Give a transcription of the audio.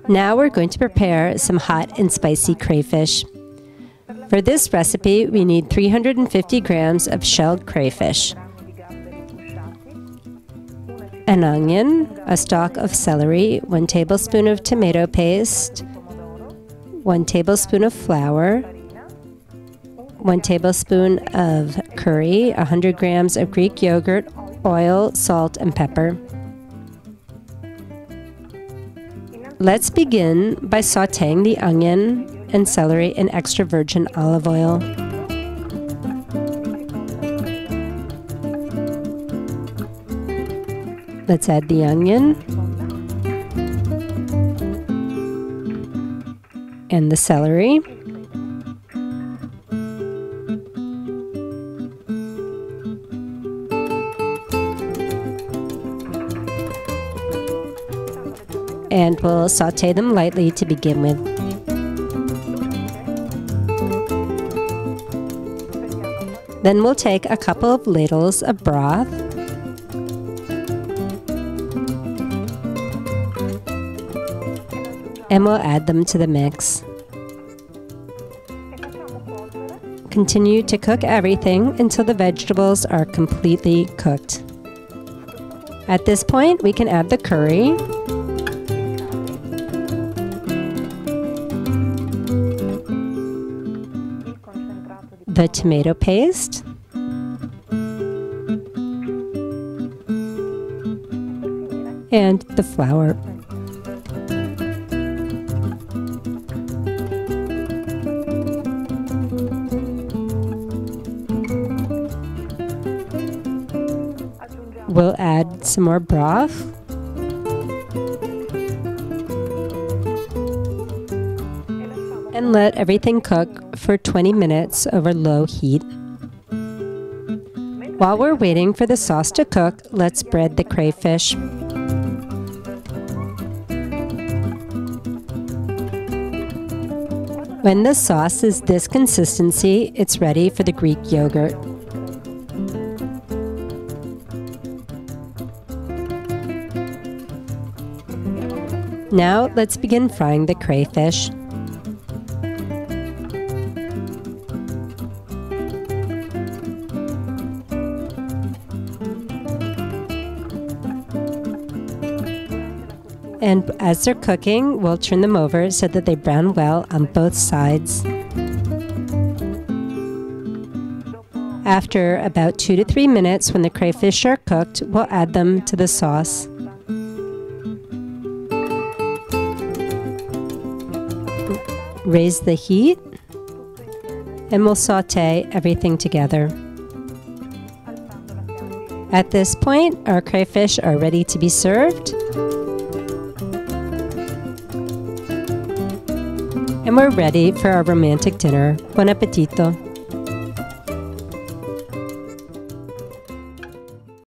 Now we're going to prepare some hot and spicy crayfish. For this recipe, we need 350 grams of shelled crayfish, an onion, a stalk of celery, 1 tablespoon of tomato paste, 1 tablespoon of flour, 1 tablespoon of curry, 100 grams of Greek yogurt, oil, salt, and pepper. Let's begin by sautéing the onion and celery in extra virgin olive oil. Let's add the onion and the celery. And we'll sauté them lightly to begin with. Then we'll take a couple of ladles of broth and we'll add them to the mix. Continue to cook everything until the vegetables are completely cooked. At this point, we can add the curry, the tomato paste, and the flour. We'll add some more broth. And let everything cook for 20 minutes over low heat. While we're waiting for the sauce to cook, let's bread the crayfish. When the sauce is this consistency, it's ready for the Greek yogurt. Now let's begin frying the crayfish. And as they're cooking, we'll turn them over so that they brown well on both sides. After about 2 to 3 minutes, when the crayfish are cooked, we'll add them to the sauce. Raise the heat, and we'll sauté everything together. At this point, our crayfish are ready to be served. And we're ready for our romantic dinner. Buon appetito!